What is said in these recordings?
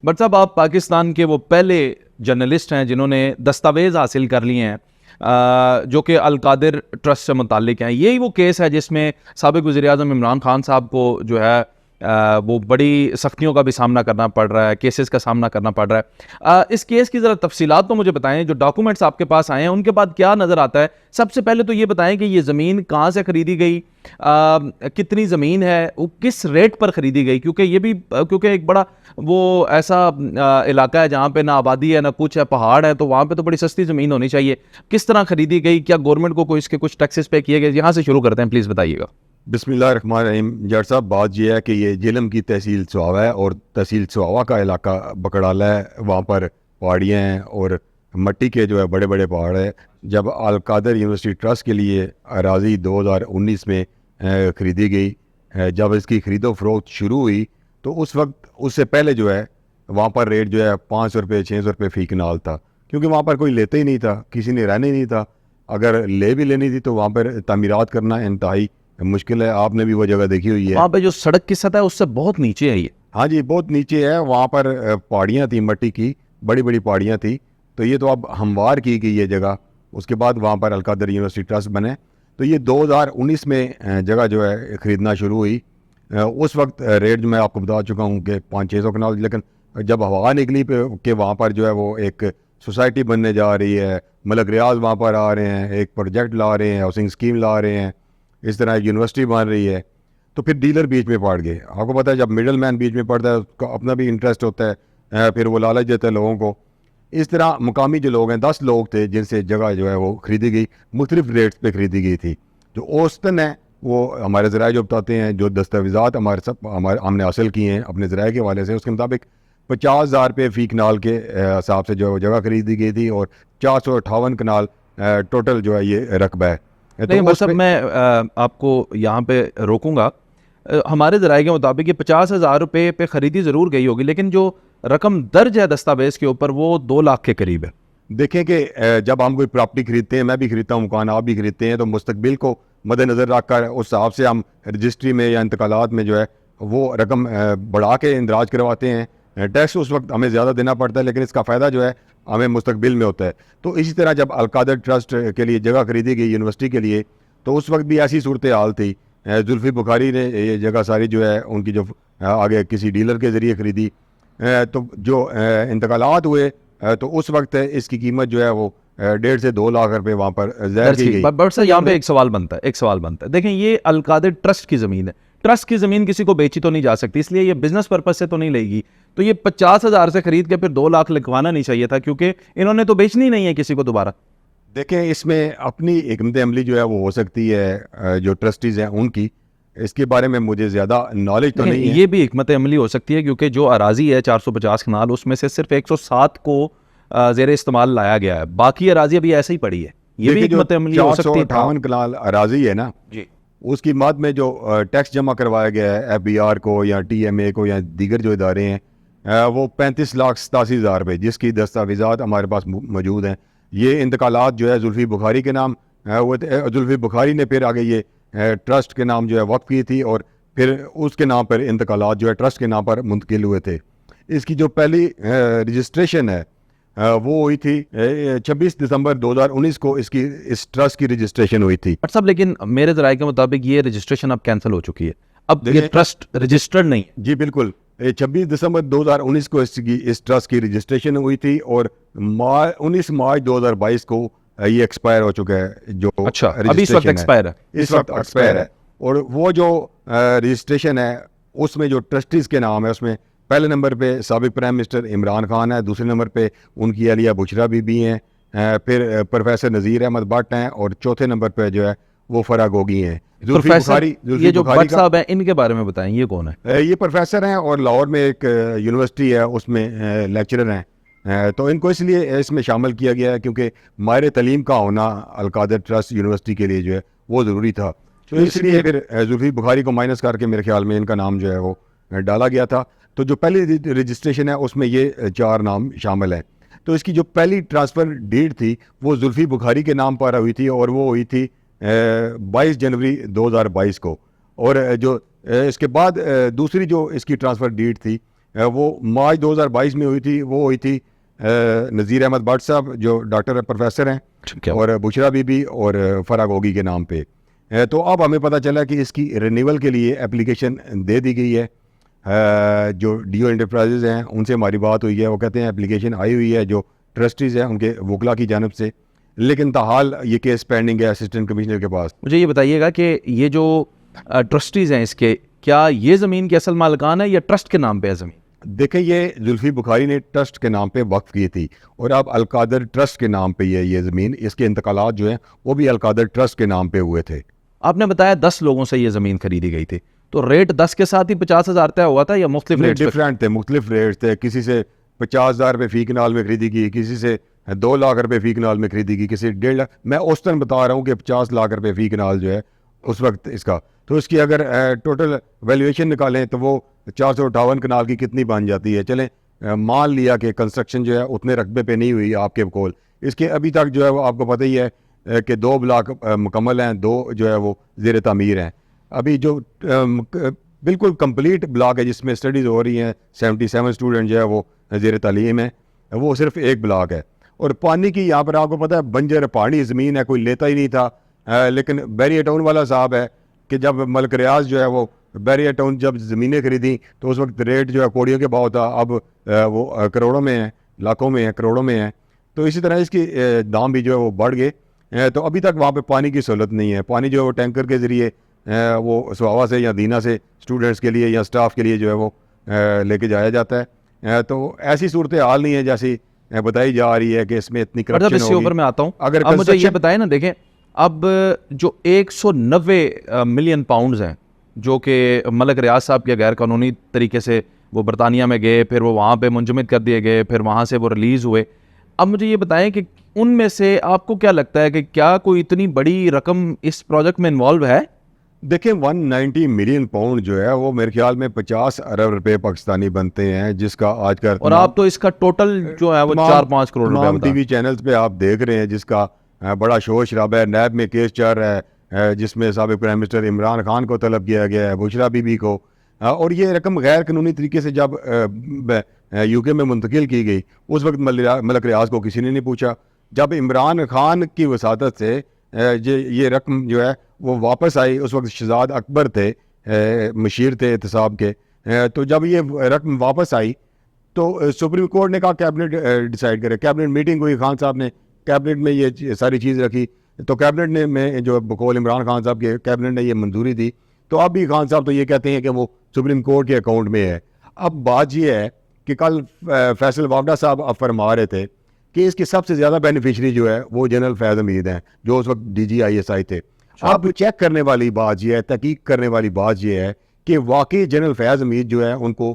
But साहब, आप पाकिस्तान के वो पहले जर्नलिस्ट हैं जिन्होंने दस्तावेज हासिल कर लिए हैं जो कि अल-कादिर ट्रस्ट से मुतालिक हैं। यही वो केस है जिसमें साबिक वज़ीर-ए-आज़म इमरान खान साहब को जो है वो बड़ी सख्तियों का भी सामना करना पड़ रहा है, केसेस का सामना करना पड़ रहा है। इस केस की ज़रा तफसीलात तो मुझे बताएं, जो डॉक्यूमेंट्स आपके पास आए हैं उनके बाद क्या नज़र आता है। सबसे पहले तो ये बताएं कि ये ज़मीन कहाँ से ख़रीदी गई, कितनी ज़मीन है, वो किस रेट पर ख़रीदी गई, क्योंकि ये भी क्योंकि एक बड़ा वो ऐसा इलाका है जहाँ पे ना आबादी है ना कुछ है, पहाड़ है, तो वहाँ पे तो बड़ी सस्ती ज़मीन होनी चाहिए। किस तरह ख़रीदी गई, क्या गवर्नमेंट को कोई इसके कुछ टैक्सेस पे किए गए? यहाँ से शुरू करते हैं, प्लीज़ बताइएगा। बिस्मिल्लाहिर्रहमानिर्रहीम। जट साहब, बात यह है कि ये जिलम की तहसील सुहावा है और तहसील सुहावा का इलाका बकड़ाला है। वहाँ पर पहाड़ियाँ हैं और मट्टी के जो है बड़े बड़े पहाड़ है। जब अल-कादिर यूनिवर्सिटी ट्रस्ट के लिए अराज़ी 2019 में ख़रीदी गई, जब इसकी ख़रीदो फरोख्त शुरू हुई तो उस वक्त उससे पहले जो है वहाँ पर रेट जो है 500 रुपये 600 रुपये फ़ी कनाल था, क्योंकि वहाँ पर कोई लेते ही नहीं था, किसी ने रहने ही नहीं था। अगर ले भी लेनी थी तो वहाँ पर तामीरात करना इंतहाई मुश्किल है। आपने भी वो जगह देखी हुई है। वहाँ पे जो सड़क की सतह है उससे बहुत नीचे है ये। हाँ जी, बहुत नीचे है। वहाँ पर पहाड़ियाँ थी, मट्टी की बड़ी बड़ी पहाड़ियाँ थी। तो ये तो अब हमवार की गई ये जगह। उसके बाद वहाँ पर अल-कादिर यूनिवर्सिटी ट्रस्ट बने। तो ये 2019 में जगह जो है ख़रीदना शुरू हुई। उस वक्त रेट जो मैं आपको बता चुका हूँ कि 500-600 कनाल। लेकिन जब हवा निकली कि वहाँ पर जो है वो एक सोसाइटी बनने जा रही है, मलक रियाज वहाँ पर आ रहे हैं, एक प्रोजेक्ट ला रहे हैं, हाउसिंग स्कीम ला रहे हैं, इस तरह यूनिवर्सिटी बन रही है, तो फिर डीलर बीच में पड़ गए। आपको पता है जब मिडल मैन बीच में पड़ता है उसका अपना भी इंटरेस्ट होता है, फिर वो लालच देता है लोगों को। इस तरह मुकामी जो लोग हैं, 10 लोग थे जिनसे जगह जो है वो ख़रीदी गई, मुख्तलिफ रेट्स पे ख़रीदी गई थी। जो औसतन है वो हमारे ज़राए जो बताते हैं, जो दस्तावेज़ात हमारे हमने हासिल किए हैं अपने ज़राए के हवाले से, उसके मुताबिक 50,000 रुपये फ़ी कनाल के हिसाब से जो जगह ख़रीदी गई थी और 458 कनाल टोटल जो है ये रकबा है। तो लेकिन बस उस अब पे मैं आपको यहाँ पे रोकूंगा। हमारे ज़राए के मुताबिक ये 50,000 रुपये पे ख़रीदी ज़रूर गई होगी, लेकिन जो रकम दर्ज है दस्तावेज़ के ऊपर वो 2 लाख के करीब है। देखें कि जब हम कोई प्रॉपर्टी खरीदते हैं, मैं भी खरीदता हूँ मकान, आप भी खरीदते हैं, तो मुस्तकबिल को मद्देनज़र रखकर उस हिसाब से हम रजिस्ट्री में या इंतकालात में जो है वो रकम बढ़ा के इंदराज करवाते हैं। टैक्स उस वक्त हमें ज़्यादा देना पड़ता है, लेकिन इसका फ़ायदा जो है हमें मुस्तकबिल में होता है। तो इसी तरह जब अल-कादिर ट्रस्ट के लिए जगह खरीदी गई यूनिवर्सिटी के लिए, तो उस वक्त भी ऐसी सूरत हाल थी। जुल्फ़ी बुखारी ने ये जगह सारी जो है उनकी जो आगे किसी डीलर के ज़रिए ख़रीदी। तो जो इंतकालात हुए तो उस वक्त इसकी कीमत जो है वो 1.5 से 2 लाख रुपए वहाँ पर ज़ाहिर दर्ज की की। गई। बट सर, यहाँ पे एक सवाल बनता है, एक सवाल बनता है। देखें, ये अल-कादिर ट्रस्ट की ज़मीन है। ट्रस्ट की ज़मीन किसी को बेची तो नहीं जा सकती, इसलिए ये बिजनेस पर्पज से तो नहीं लेगी। तो ये 50,000 से खरीद के फिर 2 लाख लिखवाना नहीं चाहिए था, क्योंकि इन्होंने तो बेचनी नहीं है किसी को दोबारा। देखें, इसमें अपनी हिकमत अमली जो है वो हो सकती है जो ट्रस्टीज़ हैं उनकी। इसके बारे में मुझे ज़्यादा नॉलेज तो नहीं है। ये भी हिकमत अमली हो सकती है, क्योंकि जो अराजी है 450 कनाल, उसमें से सिर्फ 107 को ज़ेर इस्तेमाल लाया गया है, बाकी अराजी अभी ऐसे ही पड़ी है। ये भी देखिए, जो हिकमत अमली हो सकती है। 458 कनाल अराजी है ना, जी। उसकी मद में जो टैक्स जमा करवाया गया है FBR को या TMA को या दीगर जो इदारे हैं, वो 35,87,000 रुपये, जिसकी दस्तावेज़ात हमारे पास मौजूद हैं। ये इंतकालात जो है जुल्फ़ी बुखारी के नाम, वो जुल्फ़ी बुखारी ने फिर आगे ये ट्रस्ट के नाम जो है वक्फ की थी और फिर उसके नाम पर इंतकालात जो है ट्रस्ट के नाम पर मुंतकिल हुए थे। इसकी जो पहली रजिस्ट्रेशन है वो हुई थी 26 दिसंबर 2019 को इसकी इस ट्रस्ट की रजिस्ट्रेशन हुई थी। बट साहब, लेकिन मेरे ज़राए के मुताबिक ये रजिस्ट्रेशन अब कैंसिल हो चुकी है, अब ये देखिए, ट्रस्ट रजिस्टर्ड नहीं है। जी बिल्कुल। 26 दिसंबर 2019 को इस ट्रस्ट की रजिस्ट्रेशन हुई थी और 19 मार्च 2022 को ये एक्सपायर हो चुका है जो अच्छा, अभी इस वक्त रजिस्ट्रेशन है। एक्सपायर है। इस वक्त एक्सपायर है। और वो जो रजिस्ट्रेशन है उसमें जो ट्रस्टीज़ के नाम है, उसमें पहले नंबर पे साबिक प्राइम मिनिस्टर इमरान खान है, दूसरे नंबर पे उनकी अलिया बुशरा बीबी हैं, फिर प्रोफेसर नज़ीर अहमद भट्ट हैं और चौथे नंबर पे जो है वो फरा गोगी हैं। प्रोफेसर, ये जो भट्ट का साहब हैं इनके बारे में बताएं, ये कौन है? ये प्रोफेसर हैं और लाहौर में एक यूनिवर्सिटी है उसमें लेक्चरर हैं। तो इनको इसलिए इसमें शामिल किया गया है क्योंकि माहिर तलीम का होना अल-कादिर ट्रस्ट यूनिवर्सिटी के लिए जो है वो ज़रूरी था। तो इसलिए फिर जुल्फ़ी बुखारी को माइनस करके मेरे ख्याल में इनका नाम जो है वो डाला गया था। तो जो पहली रजिस्ट्रेशन है उसमें ये 4 नाम शामिल हैं। तो इसकी जो पहली ट्रांसफ़र डीड थी वो जुल्फ़ी बुखारी के नाम पर हुई थी और वो हुई थी 22 जनवरी 2022 को। और जो इसके बाद दूसरी जो इसकी ट्रांसफ़र डीड थी वो मार्च 2022 में हुई थी। वो हुई थी नज़ीर अहमद भट्ट साहब जो डॉक्टर प्रोफेसर हैं, ठीक है। और बुशरा बीबी और फराह गोगी के नाम पे। तो अब हमें पता चला कि इसकी रिन्यूअल के लिए एप्लीकेशन दे दी गई है। जो डीओ एंटरप्राइजेज हैं उनसे हमारी बात हुई है, वो कहते हैं एप्लीकेशन आई हुई है जो ट्रस्टीज़ हैं उनके वकला की जानब से, लेकिन ताहाल ये केस पेंडिंग है असिस्टेंट कमिश्नर के पास। मुझे ये बताइएगा कि ये जो ट्रस्टीज़ हैं इसके, क्या ये ज़मीन के असल मालिकान है या ट्रस्ट के नाम पे है ज़मीन? देखें, ये जुल्फी बुखारी ने ट्रस्ट के नाम पे वक्फ की थी और अब अलकादर ट्रस्ट के नाम पे ये ज़मीन, इसके इंतकालात जो हैं वो भी अलकादर ट्रस्ट के नाम पे हुए थे। आपने बताया 10 लोगों से ये ज़मीन खरीदी गई थी, तो रेट 10 के साथ ही 50,000 तय हुआ था या मुख्तलिफ रेट? डिफरेंट थे, मुख्तलिफ रेट थे। किसी से 50,000 रुपये फ़ी कनाल में खरीदी गई, किसी से 2 लाख रुपये फ़ी कनाल में खरीदी गई, किसी 1.5 लाख। मैं औसतन बता रहा हूँ कि 50 लाख रुपये फ़ी कनाल जो है उस वक्त इसका, तो इसकी अगर टोटल वैल्यूएशन निकालें तो वो 458 कनाल की कितनी बन जाती है। चलें मान लिया कि कंस्ट्रक्शन जो है उतने रकबे पे नहीं हुई आपके बकौल, इसके अभी तक जो है वो आपको पता ही है कि 2 ब्लॉक मुकम्मल हैं, 2 जो है वो ज़ेर तामीर हैं। अभी जो बिल्कुल कंप्लीट ब्लॉक है जिसमें स्टडीज़ हो रही हैं, 77 स्टूडेंट जो है वो ज़ेर तालीम है, वो सिर्फ एक ब्लॉक है। और पानी की यहाँ पर आपको पता है बंजर पहाड़ी ज़मीन है, कोई लेता ही नहीं था। लेकिन बैरियर टाउन वाला साहब है कि जब मलिक रियाज जो है वो बैरियर टाउन जब ज़मीनें खरीदी तो उस वक्त रेट जो है कौड़ियों के भाव था, अब वो करोड़ों में है, लाखों में है, करोड़ों में है। तो इसी तरह इसकी दाम भी जो है वो बढ़ गए। तो अभी तक वहाँ पे पानी की सहूलत नहीं है। पानी जो है वो टैंकर के ज़रिए वो सुहावा से या दीना से स्टूडेंट्स के लिए या स्टाफ के लिए जो है वो लेके जाया जाता है। तो ऐसी सूरत हाल नहीं है जैसी बताई जा रही है कि इसमें इतनी करप्शन इसके ऊपर मैं आता हूँ। अगर अब मुझे ये construction- बताएं ना, देखें अब जो 190 मिलियन पाउंड्स हैं जो कि मलिक रियाज साहब के गैर कानूनी तरीके से वो बरतानिया में गए, फिर वो वहाँ पे मुंजमद कर दिए गए, फिर वहाँ से वो रिलीज़ हुए। अब मुझे ये बताएं कि उनमें से आपको क्या लगता है कि क्या कोई इतनी बड़ी रकम इस प्रोजेक्ट में इन्वॉल्व है? देखें 190 मिलियन पाउंड जो है वो मेरे ख्याल में 50 अरब रुपए पाकिस्तानी बनते हैं, जिसका आज का और आप तो इसका टोटल जो है वो 4-5 करोड़ रुपए बता। टीवी चैनल्स पे आप देख रहे हैं जिसका बड़ा शोर शराबा है। नैब में केस चल रहा है जिसमें साबिक प्राइम मिनिस्टर इमरान खान को तलब किया गया है, बुशरा बीबी को। और ये रकम गैर कानूनी तरीके से जब यूके में मुंतकिल की गई उस वक्त मलिक रियाज को किसी ने नहीं पूछा। जब इमरान खान की वसादत से ये रकम जो है वो वापस आई, उस वक्त शहजाद अकबर थे, मशीर थे एहतसाब के। तो जब ये रकम वापस आई तो सुप्रीम कोर्ट ने कहा कैबिनेट डिसाइड करे। कैबिनेट मीटिंग हुई, खान साहब ने कैबिनेट में ये सारी चीज़ रखी, तो कैबिनेट ने में जो बकौल इमरान खान साहब के कैबिनेट ने ये मंजूरी दी। तो अब भी खान साहब तो ये कहते हैं कि वो सुप्रीम कोर्ट के अकाउंट में है। अब बात ये है कि कल फैसल वावडा साहब अब फरमा रहे थे कि इसके सबसे ज़्यादा बेनिफिशरी जो है वो जनरल फैज़ हमीद हैं जो उस वक्त DGISI थे। अब चेक करने वाली बात यह है, तहकीक करने वाली बात यह है कि वाकई जनरल फैज़ हमीद जो है उनको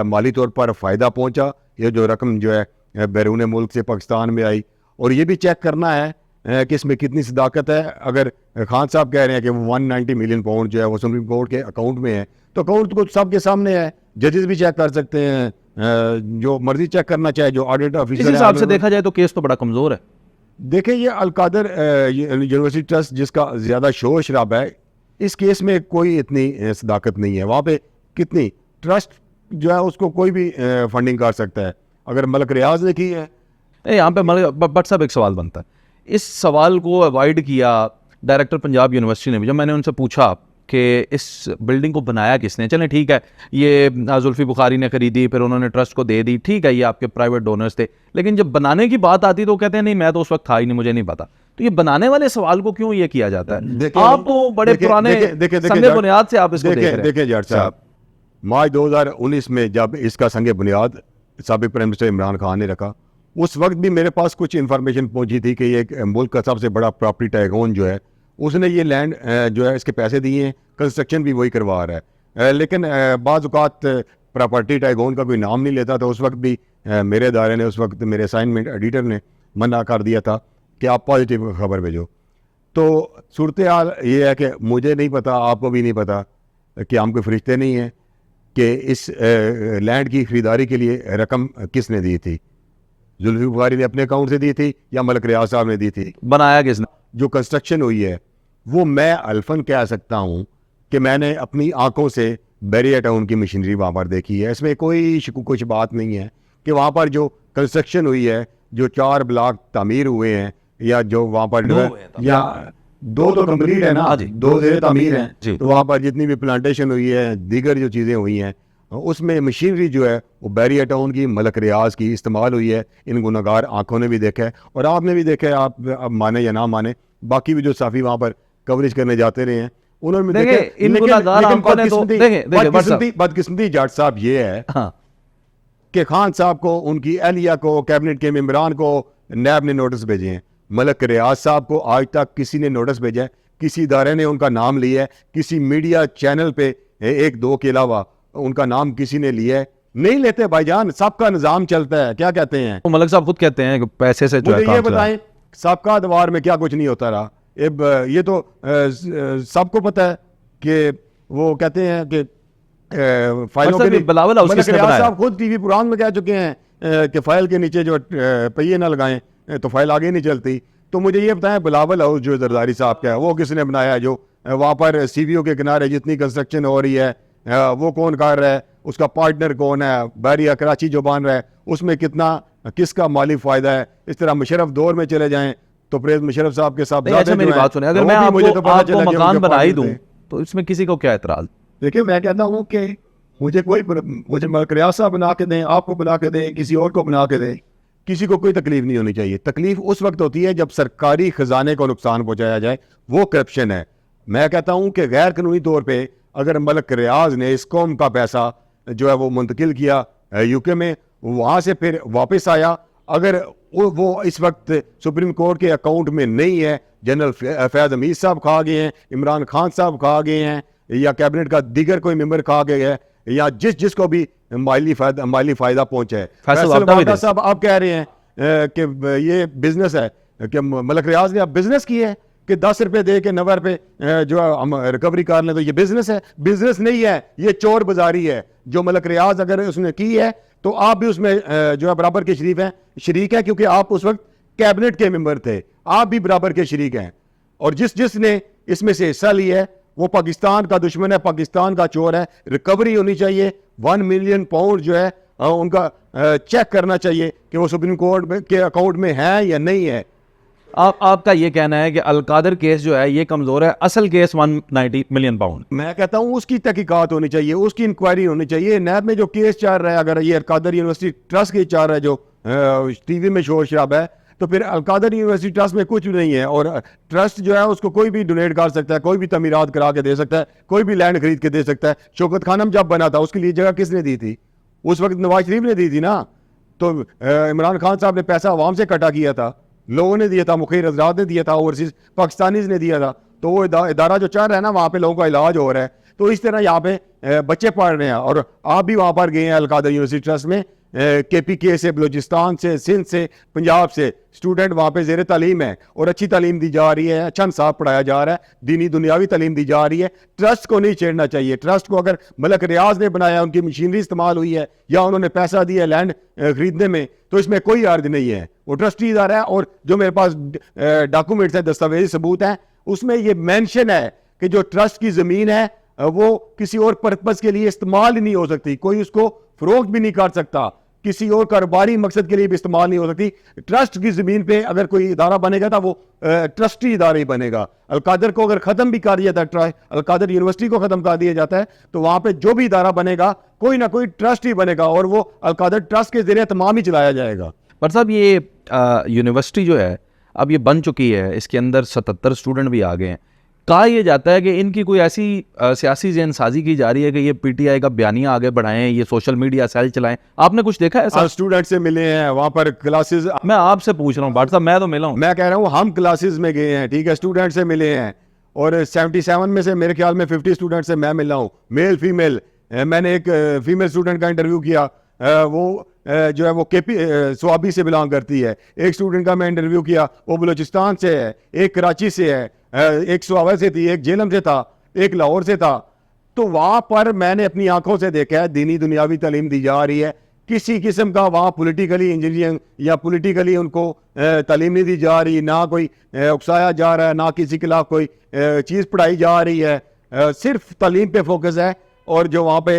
माली तौर पर फ़ायदा पहुंचा, ये जो रकम जो है बैरून मुल्क से पाकिस्तान में आई। और ये भी चेक करना है कि इसमें कितनी सदाकत है। अगर खान साहब कह रहे हैं कि वो 190 मिलियन पाउंड जो है वो सुप्रीम कोर्ट के अकाउंट में है, तो अकाउंट तो सबके सामने है, जजेस भी चेक कर सकते हैं, जो मर्जी चेक करना चाहे, जो ऑडिट इस ऑफिसर हिसाब से देखा जाए तो केस तो बड़ा कमज़ोर है। देखें ये अलकादर यूनिवर्सिटी ट्रस्ट जिसका ज़्यादा शोर शराबा है, इस केस में कोई इतनी सदाकत नहीं है। वहाँ पे कितनी ट्रस्ट जो है उसको कोई भी फंडिंग कर सकता है। अगर मलिक रियाज ने की है, यहाँ पे बट साहब एक सवाल बनता है, इस सवाल को अवॉइड किया डायरेक्टर पंजाब यूनिवर्सिटी ने भी। जब मैंने उनसे पूछा कि इस बिल्डिंग को बनाया किसने, चलें ठीक है ये जुल्फी बुखारी ने खरीदी, फिर उन्होंने ट्रस्ट को दे दी, ठीक है ये आपके प्राइवेट डोनर्स थे, लेकिन जब बनाने की बात आती तो कहते हैं नहीं मैं तो उस वक्त था ही नहीं, मुझे नहीं पता। तो ये बनाने वाले सवाल को क्यों ये किया जाता है? आप तो बड़े पुराने संगे बुनियाद से आप इसको देख रहे हैं। देखिए जट साहब, मार्च 2019 में जब इसका संगे बुनियाद साबिक प्राइम मिनिस्टर इमरान खान ने रखा, उस वक्त भी मेरे पास कुछ इन्फॉर्मेशन पहुंची थी कि ये मुल्क का सबसे बड़ा प्रॉपर्टी टाइकून जो है उसने ये लैंड जो है इसके पैसे दिए हैं, कंस्ट्रक्शन भी वही करवा रहा है। लेकिन बाज़ औक़ात प्रॉपर्टी टाइकून का कोई नाम नहीं लेता। तो उस वक्त भी मेरे इदारे ने, उस वक्त मेरे असाइनमेंट एडिटर ने मना कर दिया था कि आप पॉजिटिव खबर भेजो। तो सूरत हाल ये है कि मुझे नहीं पता, आपको भी नहीं पता कि हम कोई फरिश्ते नहीं हैं कि इस लैंड की ख़रीदारी के लिए रकम किसने दी थी। जुल्फी बुखारी ने अपने अकाउंट से दी थी या मलिक रियाज साहब ने दी थी? बनाया किसने? जो कंस्ट्रक्शन हुई है वो मैं अल्फन कह सकता हूँ कि मैंने अपनी आंखों से बैरिया टाउन की मशीनरी वहाँ पर देखी है। इसमें कोई कुछ बात नहीं है कि वहाँ पर जो कंस्ट्रक्शन हुई है, जो 4 ब्लॉक तामीर हुए हैं, या जो वहाँ पर या 2 तो कंप्लीट है ना, 2 ज़ेर तामीर हैं, तो वहाँ पर जितनी भी प्लांटेशन हुई है, दीगर जो चीज़ें हुई हैं, उसमें मशीनरी जो है वो बैरिया टाउन की, मलक रियाज की इस्तेमाल हुई है। इन गुनाहगार आंखों ने भी देखा है और आपने भी देखा है, आप अब माने या ना माने, बाकी भी जो साफ़ी वहाँ पर कवरेज करने जाते रहे हैं उन्होंने भी देखा। इन गुनाहगार आंखों ने तो बदकिस्मती जाट साहब ये है कि खान साहब को, उनकी एहलिया को, कैबिनेट के मेंबरान को नैब ने नोटिस भेजे हैं। मलक रियाज साहब को आज तक किसी ने नोटिस भेजा है? किसी इदारे ने उनका नाम लिया है? किसी मीडिया चैनल पे 1-2 के अलावा उनका नाम किसी ने लिया है? नहीं लेते भाईजान, सबका निजाम चलता है। क्या कहते हैं तो मलक साहब खुद कहते हैं कि पैसे से जो है मुझे ये बताएं, सबका दवार में क्या कुछ नहीं होता रहा। ये तो सबको पता है कि वो कहते हैं कि फाइलों के लिए बिलावल हाउस किसने बनाया? साहब खुद टीवी पुरान में कह चुके हैं कि फाइल के नीचे जो पहिए ना लगाएं तो फाइल आगे नहीं चलती। तो मुझे ये बताएं, बिलावल हाउस जो जरदारी साहब का है वो किसने बनाया? जो वहाँ पर सीवीओ के किनारे जितनी कंस्ट्रक्शन हो रही है वो कौन कर रहा है? उसका पार्टनर कौन है? बैरिया कराची जो बन रहा है उसमें किसका माली फायदा है? इस तरह मुशर्रफ दौर में चले जाएं तो प्रेज मुशर्रफ साहब के साथ अच्छा, मेरी बात सुने, अगर मैं आपको मकान बना ही दूं तो इसमें किसी को क्या एतराज? देखिए, मैं कहता हूँ कि मुझे मलक रियाज साहब बना के दें, आपको बना के दें, किसी और को बना के दें, किसी को कोई तकलीफ नहीं होनी चाहिए। तकलीफ उस वक्त होती है जब सरकारी खजाने को नुकसान पहुंचाया जाए, वो करप्शन है। मैं कहता हूं कि गैर कानूनी तौर पे अगर मलक रियाज ने इस कौम का पैसा जो है वो मुंतकिल किया यूके में, वहां से फिर वापस आया, अगर वो इस वक्त सुप्रीम कोर्ट के अकाउंट में नहीं है, जनरल फैज हमीद साहब खा गए हैं, इमरान खान साहब खा गए हैं, या कैबिनेट का दीगर कोई मेंबर खा गए है, या जिसको भी माली फायदा पहुंचा है। फैसल साहब आप कह रहे हैं कि ये बिजनेस है, कि मलक रियाज ने अब बिजनेस किया है कि 10 रुपए दे के 90 रुपए जो हम रिकवरी कर लें, तो ये बिजनेस है? बिजनेस नहीं है, ये चोर बाजारी है। जो मलक रियाज अगर उसने की है तो आप भी उसमें जो है बराबर के शरीक है, क्योंकि आप उस वक्त कैबिनेट के मेंबर थे, आप भी बराबर के शरीक हैं। और जिसने इसमें से हिस्सा लिया है वो पाकिस्तान का दुश्मन है, पाकिस्तान का चोर है। रिकवरी होनी चाहिए। 1 मिलियन पाउंड जो है उनका चेक करना चाहिए कि वो सुप्रीम कोर्ट के अकाउंट में है या नहीं है। आपका ये कहना है कि अलकादर केस जो है ये कमजोर है, असल केस 190 मिलियन पाउंड। मैं कहता हूं उसकी तहकीकात होनी चाहिए, उसकी इंक्वायरी होनी चाहिए। नैब में जो केस चल रहा है, अगर ये अलकादर यूनिवर्सिटी ट्रस्ट केस चल रहा है जो टीवी में शोर शराब है, तो फिर अलकादर यूनिवर्सिटी ट्रस्ट में कुछ भी नहीं है। और ट्रस्ट जो है उसको कोई भी डोनेट कर सकता है, कोई भी तमीरात करा के दे सकता है, कोई भी लैंड खरीद के दे सकता है। शौकत खानम जब बना था उसके लिए जगह किसने दी थी? उस वक्त नवाज शरीफ ने दी थी ना। तो इमरान खान साहब ने पैसा अवाम से इकट्ठा किया था, लोगों ने दिया था, मुखिर हजरात ने दिया था, ओवरसीज पाकिस्तानीज ने दिया था। तो वो इदारा जो चल रहा है ना, वहाँ पे लोगों का इलाज हो रहा है। तो इस तरह यहाँ पे बच्चे पढ़ रहे हैं। और आप भी वहाँ पर गए हैं अलकादर यूनिवर्सिटी ट्रस्ट में, KPK से, बलूचिस्तान से, सिंध से, पंजाब से स्टूडेंट वहाँ पे ज़ेर तालीम है और अच्छी तालीम दी जा रही है, अच्छा इंसाफ पढ़ाया जा रहा है, दीनी दुनियावी तालीम दी जा रही है। ट्रस्ट को नहीं छेड़ना चाहिए। ट्रस्ट को अगर मलक रियाज ने बनाया, उनकी मशीनरी इस्तेमाल हुई है या उन्होंने पैसा दिया लैंड खरीदने में, तो इसमें कोई अर्ज नहीं है। वो ट्रस्टी इदारा है। और जो मेरे पास डॉक्यूमेंट्स है, दस्तावेजी सबूत हैं, उसमें ये मेंशन है कि जो ट्रस्ट की ज़मीन है वो किसी और पर्पज़ के लिए इस्तेमाल ही नहीं हो सकती, कोई उसको फरोख्त भी नहीं कर सकता, किसी और कारोबारी मकसद के लिए भी इस्तेमाल नहीं हो सकती। ट्रस्ट की ज़मीन पे अगर कोई इदारा बनेगा तो वो ट्रस्टी इदारा ही बनेगा। अलकादर को अगर ख़त्म भी कर दिया जाता है, अलकादर यूनिवर्सिटी को ख़त्म कर दिया जाता है, तो वहाँ पे जो भी इदारा बनेगा कोई ना कोई ट्रस्ट ही बनेगा और वो अलकादर ट्रस्ट के ज़रिए तमाम ही चलाया जाएगा। पर साहब ये यूनिवर्सिटी जो है अब ये बन चुकी है, इसके अंदर 77 स्टूडेंट भी आ गए हैं। कहा यह जाता है कि इनकी कोई ऐसी सियासी जहनसाजी की जा रही है कि ये PTI का बयानिया आगे बढ़ाएं, ये सोशल मीडिया सेल चलाएं। आपने कुछ देखा है? स्टूडेंट से मिले हैं वहाँ पर क्लासेस। मैं आपसे पूछ रहा हूँ भाट साहब, मैं तो मिला हूँ। मैं कह रहा हूँ हम क्लासेस में गए हैं, ठीक है, स्टूडेंट से मिले हैं और 77 में से मेरे ख्याल में 50 स्टूडेंट से मैं मिला हूँ, मेल फीमेल। मैंने एक फीमेल स्टूडेंट का इंटरव्यू किया, वो जो है वो स्वाबी से बिलोंग करती है। एक स्टूडेंट का मैं इंटरव्यू किया, वो बलूचिस्तान से है, एक कराची से है, एक स्वाबा से थी, एक जेलम से था, एक लाहौर से था। तो वहाँ पर मैंने अपनी आंखों से देखा है दीनी दुनियावी तालीम दी जा रही है। किसी किस्म का वहाँ पॉलिटिकली इंजीनियरिंग या पॉलिटिकली उनको तालीम नहीं दी जा रही, ना कोई उकसाया जा रहा है, ना किसी के खिलाफ कोई चीज़ पढ़ाई जा रही है। सिर्फ तालीम पे फोकस है और जो वहाँ पे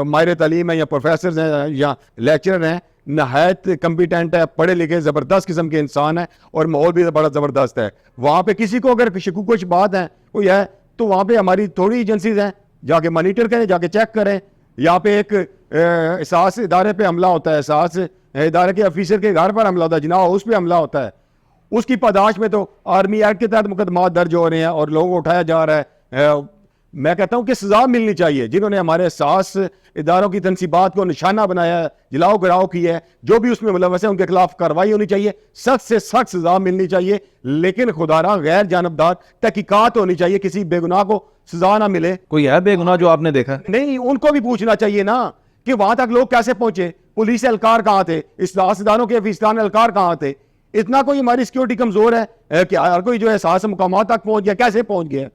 माहिर तालीम है या प्रोफेसर हैं या लेक्चरर हैं, नहायत कम्पिटेंट है, पढ़े लिखे ज़बरदस्त किस्म के इंसान है और माहौल भी बड़ा ज़बरदस्त है। वहाँ पे किसी को अगर शकूक कुछ बात है कोई है तो वहाँ पे हमारी थोड़ी एजेंसीज हैं, जाके मॉनिटर करें, जाके चेक करें। यहाँ पे एक एहसास इदारे पे हमला होता है, एहसास इदारे के ऑफिसर के घर पर हमला होता है, जिना हाउस पे हमला होता है, उसकी पादाश में तो आर्मी एक्ट के तहत मुकदमा दर्ज हो रहे हैं और लोगों को उठाया जा रहा है। मैं कहता हूं कि सजा मिलनी चाहिए जिन्होंने हमारे एहसास इदारों की तनसीबात को निशाना बनाया है, जलाओ गिराओ की है, जो भी उसमें मुलव्वस है उनके खिलाफ कार्रवाई होनी चाहिए, सख्त से सख्त सजा मिलनी चाहिए। लेकिन खुदारा गैर जानबदार तहकीकात होनी चाहिए, किसी बेगुनाह को सजा ना मिले। कोई है बेगुनाह जो आपने देखा? नहीं, उनको भी पूछना चाहिए ना कि वहां तक लोग कैसे पहुंचे, पुलिस एहलकार कहां थे, इस्लास इदारों के अफीसरान एहलकार कहां थे। इतना कोई हमारी सिक्योरिटी कमजोर है कि हर कोई जो है एहसास मुकामात तक पहुंच गया, कैसे पहुंच गया?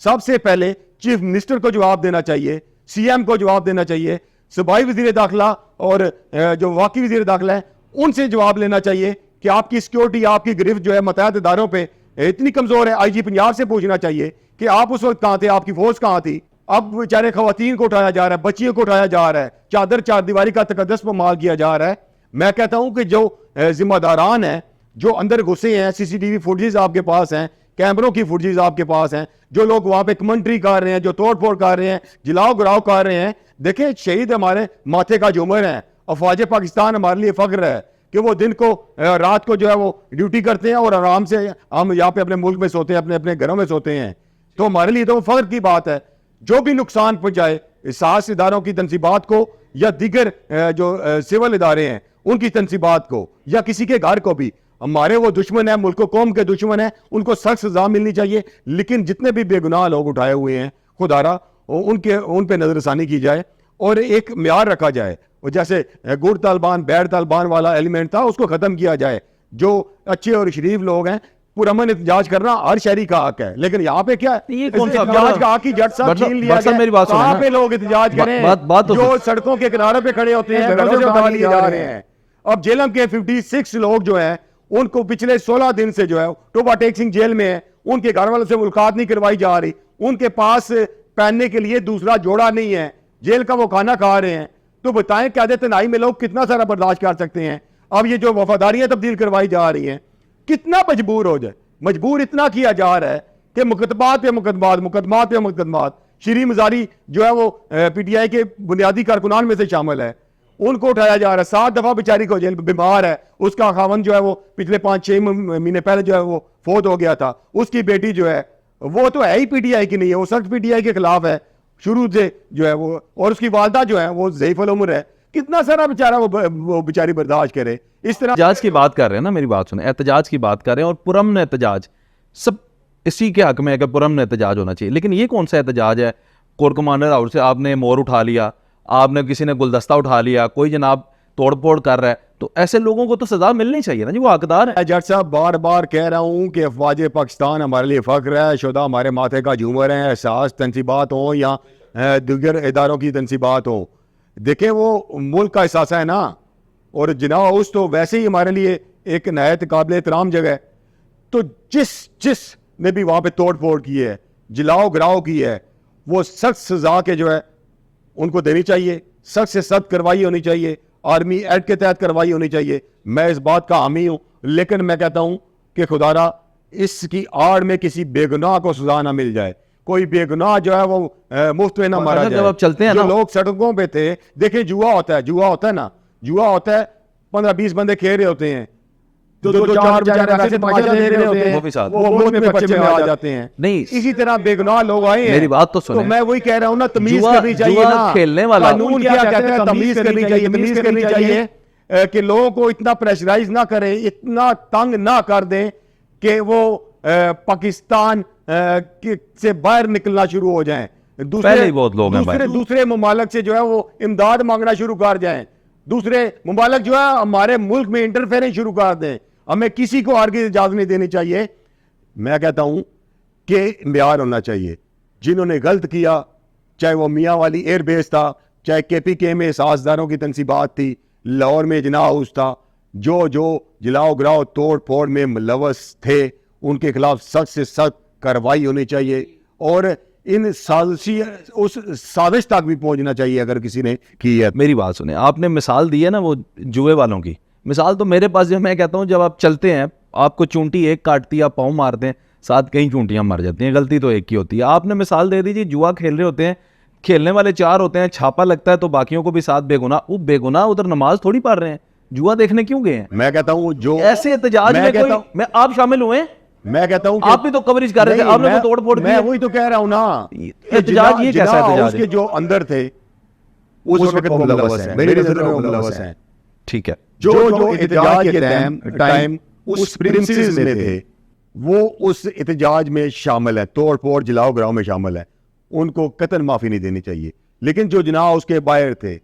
सबसे पहले चीफ मिनिस्टर को जवाब देना चाहिए, सीएम को जवाब देना चाहिए, सूबाई वजीर दाखिला और जो वाकई वजीर दाखिला है उनसे जवाब लेना चाहिए कि आपकी सिक्योरिटी, आपकी गिरफ्त जो है मुतअद्दिद इदारों पे इतनी कमजोर है। आईजी पंजाब से पूछना चाहिए कि आप उस वक्त कहां थे, आपकी फोर्स कहां थी। अब बेचारे खवातीन को उठाया जा रहा है, बच्चियों को उठाया जा रहा है, चादर चार दीवारी का तकद्दस पर माल किया जा रहा है। मैं कहता हूं कि जो जिम्मेदारान है, जो अंदर घुसे हैं, सीसीटीवी फुटेज आपके पास हैं, कैमरों की फुटेज आपके पास हैं, जो लोग वहां पे कमेंट्री कर रहे हैं, जो तोड़ फोड़ कर रहे हैं, जलाओ गिराव कर रहे हैं। देखें, शहीद हमारे माथे का झूमर है, अफवाज पाकिस्तान हमारे लिए फख्र है कि वो दिन को रात को जो है वो ड्यूटी करते हैं और आराम से हम यहाँ पे अपने मुल्क में सोते हैं, अपने अपने घरों में सोते हैं। तो हमारे लिए तो फख्र की बात है। जो भी नुकसान पहुंचाए एहसास इदारों की तनसीबात को या दीगर जो सिविल इदारे हैं उनकी तनसीबात को या किसी के घर को भी, हमारे वो दुश्मन है, मुल्क कौम के दुश्मन है, उनको सख्त सजा मिलनी चाहिए। लेकिन जितने भी बेगुनाह लोग उठाए हुए हैं, खुदारा उन पे नजरसानी की जाए और एक म्यार रखा जाए। और जैसे गुड तालिबान बैड तालिबान वाला एलिमेंट था, उसको खत्म किया जाए। जो अच्छे और शरीफ लोग हैं, पुरअमन एहतजाज करना हर शहरी का हक है। लेकिन यहाँ पे क्या ये कौन सा एहतजाज का हक ही जट साहब छीन लिया गया। मेरी बात कहाँ पे लोग एहतजाज करें? बात तो जो सड़कों के किनारे पे खड़े होते हैं, घरों से उठा लिए जा रहे हैं। अब जेलम के 56 लोग जो हैं उनको पिछले 16 दिन से जो है टोबा टेक सिंह जेल में है, उनके घर वालों से मुलाकात नहीं करवाई जा रही, उनके पास पहनने के लिए दूसरा जोड़ा नहीं है, जेल का वो खाना खा रहे हैं। तो बताएं क्या तनाई में लोग कितना सारा बर्दाश्त कर सकते हैं? अब ये जो वफादारियां तब्दील करवाई जा रही हैं, कितना मजबूर हो जाए। मजबूर इतना किया जा रहा है कि मुकदमात पे मुकदमात, मुकदमात पे मुकदमात। श्री मजारी जो है वो पीटीआई के बुनियादी कारकुनान में से शामिल है, उनको उठाया जा रहा है। 7 दफा बेचारी को जेल, बीमार है, उसका खावन जो है वो पिछले 5-6 महीने पहले जो है वो फौत हो गया था। उसकी बेटी जो है वो तो है ही पीटीआई की नहीं है, वो सख्त पीटीआई के खिलाफ है शुरू से जो है वो। और उसकी वालदा जो है वो ज़ईफ़ अल उम्र है, कितना सारा बेचारा वो बेचारी बर्दाश्त करे। इस तरह एहतजाज की बात कर रहे हैं ना, मेरी बात सुने, एहतजाज की बात कर रहे हैं और पुरअमन एहतजाज सब इसी के हक में है कि पुरअमन एहतजाज होना चाहिए। लेकिन ये कौन सा एहतजाज है? कोर कमांडर हाउस से आपने मोर उठा लिया, आपने किसी ने गुलदस्ता उठा लिया, कोई जनाब तोड़ फोड़ कर रहा है, तो ऐसे लोगों को तो सजा मिलनी चाहिए ना जी, वो हकदार है। जट साहब बार बार कह रहा हूँ कि अफवाज पाकिस्तान हमारे लिए फख्र है, शुदा हमारे माथे का झूमर है। एहसास तनसीबात हो या दीगर इदारों की तनसीबात हो, देखें वो मुल्क का एहसास है ना। और जिना हाउस तो वैसे ही हमारे लिए एक नहायत काबिल एहतराम जगह है। तो जिस ने भी वहाँ पे तोड़ फोड़ की है, जलाओ गिराओ की है, वो सख्त सजा के जो है उनको देनी चाहिए, सख्त से सख्त कार्रवाई होनी चाहिए, आर्मी एक्ट के तहत कार्रवाई होनी चाहिए। मैं इस बात का हामी हूँ, लेकिन मैं कहता हूँ कि खुदारा इसकी आड़ में किसी बेगुनाह को सजा ना मिल जाए, कोई बेगुनाह जो है वो मुफ्त में ना मारा जाए। जब आप चलते हैं जो ना, लोग सड़कों पे थे, देखिए जुआ होता है ना, जुआ होता है, 15-20 बंदे खेल रहे होते हैं, तो दो चार बेचारे ऐसे तमाशा देख रहे होते हैं, वो भी साथ वो मुल्क में बच्चे में आ जाते हैं। नहीं, इसी तरह बेगुनाह लोग आए हैं। मेरी बात तो सुने। तो मैं वही कह रहा हूँ ना, तमीज जुआ- करनी चाहिए जुआ ना। खेलने वाला- कानून क्या कहते हैं? तमीज करनी चाहिए, तमीज करनी चाहिए कि लोगों को इतना प्रेशराइज ना करें, इतना तंग ना कर दें कि वो पाकिस्तान से बाहर निकलना शुरू हो जाएं, पहले ही बहुत लोग हैं भाई। दूसरे ममालिक से जो है वो इमदाद मांगना शुरू कर जाएं, दूसरे ममालिक जो है हमारे मुल्क में इंटरफेरेंस शुरू कर दें। हमें किसी को आगे इजाजत नहीं देनी चाहिए। मैं कहता हूं कि म्यार होना चाहिए। जिन्होंने गलत किया, चाहे वो मियाँ वाली एयरबेस था, चाहे KPK में एहसासदारों की तनसीबात थी, लाहौर में जना हाउस था, जो जलाओ गिराओ तोड़ फोड़ में मुलव्वस थे, उनके खिलाफ सख्त से सख्त कार्रवाई होनी चाहिए। और इन साजिशी उस साजिश तक भी पहुंचना चाहिए अगर किसी ने की है। मेरी बात सुने, आपने मिसाल दी है ना वो जुए वालों की, मिसाल तो मेरे पास जो मैं कहता हूँ, जब आप चलते हैं आपको चूंटी एक काटती है, आप पाँव मारते हैं, साथ कई चूंटियां मर जाती हैं, गलती तो एक ही होती है। आपने मिसाल दे दी जी, जुआ खेल रहे होते हैं, खेलने वाले 4 होते हैं, छापा लगता है तो बाकियों को भी साथ बेगुनाह, वो बेगुनाह उधर नमाज थोड़ी पढ़ रहे हैं, जुआ देखने क्यों गए हैं? मैं कहता हूँ जो ऐसे एहतजाज में कोई मैं आप शामिल हुए? मैं कहता हूँ आप भी तो कवरेज कर रहे थे, आपने तो तोड़ फोड़ मैं वही तो कह रहा हूँ ना, एहतजाज ये कैसा एहतजाज उसके जो अंदर थे उस वक्त वो मुलव्वस हैं, मेरी नजर में वो मुलव्वस हैं। ठीक है, जो एहतजाज के टाइम उस प्रिंसेस में थे वो उस एहतजाज में शामिल है, तोड़ फोड़ जलाओ गिराओ में शामिल है, उनको कतल माफी नहीं देनी चाहिए। लेकिन जो जनाब उसके बाहर थे,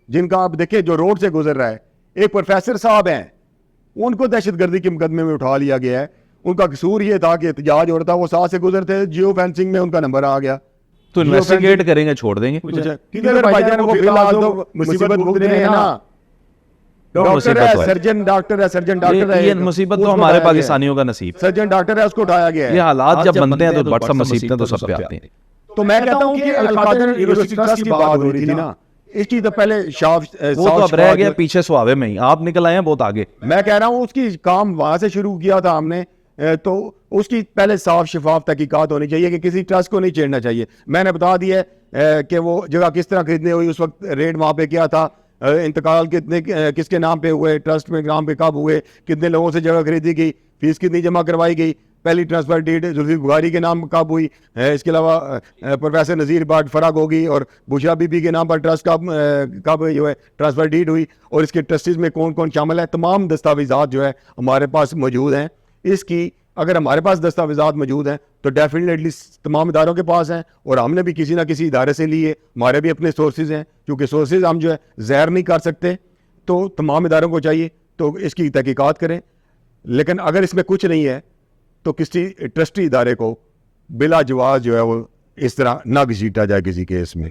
जिनका आप देखें जो रोड से गुजर रहा है, एक प्रोफेसर साहब हैं, उनको दहशतगर्दी के मुकदमे में उठा लिया गया है। उनका कसूर ये था कि एहतजाज हो रहा था, वो साथ से गुजरते, जियो फेंसिंग में उनका नंबर आ गया, तो इन्वेस्टिगेट करेंगे, छोड़ देंगे। किधर भाईजान को फिलहाल तो मुसीबत भुगत रहे हैं ना, डॉक्टर है, सर्जन डॉक्टर है, सर्जन डॉक्टर है, ये मुसीबत तो हमारे पाकिस्तानियों का नसीब, सर्जन डॉक्टर है, उसको उठाया गया है। ये हालात जब बनते हैं तो बड़ी मुसीबतें तो सब पे आती हैं। तो मैं कहता हूँ कि अल-कादर यूनिवर्सिटी ट्रस्ट की बात हो रही थी ना, इसकी तो पहले वो तो अब रह गया पीछे सुहावे में ही, आप निकल आए हैं बहुत आगे। मैं कह रहा हूँ उसकी काम वहां से शुरू किया था हमने, तो उसकी पहले साफ शफाफ तहकीकात होनी चाहिए कि किसी ट्रस्ट को नहीं छेड़ना चाहिए। मैंने बता दिया कि वो जगह किस तरह खरीदने हुई, उस वक्त रेट वहाँ पे क्या था, इंतकाल कितने किसके नाम पे हुए, ट्रस्ट में नाम पे कब हुए, कितने लोगों से जगह खरीदी गई, फीस कितनी जमा करवाई गई, पहली ट्रांसफर डीड जुल्फी बुखारी के नाम कब हुई, इसके अलावा प्रोफेसर नज़ीर बाट फराग होगी और बुशरा बीबी के नाम पर ट्रस्ट कब जो है ट्रांसफर डीड हुई, और इसके ट्रस्टीज में कौन कौन शामिल है, तमाम दस्तावेजात जो है हमारे पास मौजूद हैं। इसकी अगर हमारे पास दस्तावेजात मौजूद हैं तो डेफिनेटली तमाम इदारों के पास हैं, और हमने भी किसी ना किसी इदारे से लिए, हमारे भी अपने सोर्सेज हैं, क्योंकि सोर्सेज हम जो है ज़ाहिर नहीं कर सकते, तो तमाम इदारों को चाहिए तो इसकी तहकीकात करें। लेकिन अगर इसमें कुछ नहीं है तो किसी ट्रस्टी इदारे को बिला जवाब जो है वो इस तरह ना घसीटा जाए किसी केस में।